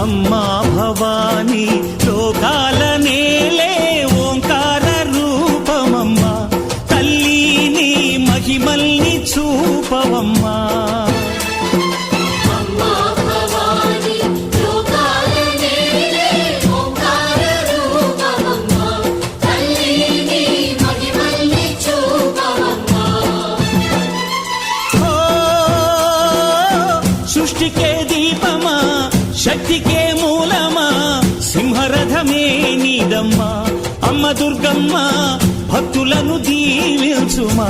అమ్మా భవానీ లోకాల నేలే ఓంకార రూపమమ్మా తల్లిని మహిమల్ని చూపవమ్మా సృష్టికే దీపమా శక్తికే మూలమా సింహరథమే నీదమ్మా అమ్మ దుర్గమ్మ భక్తులను దీవించుమా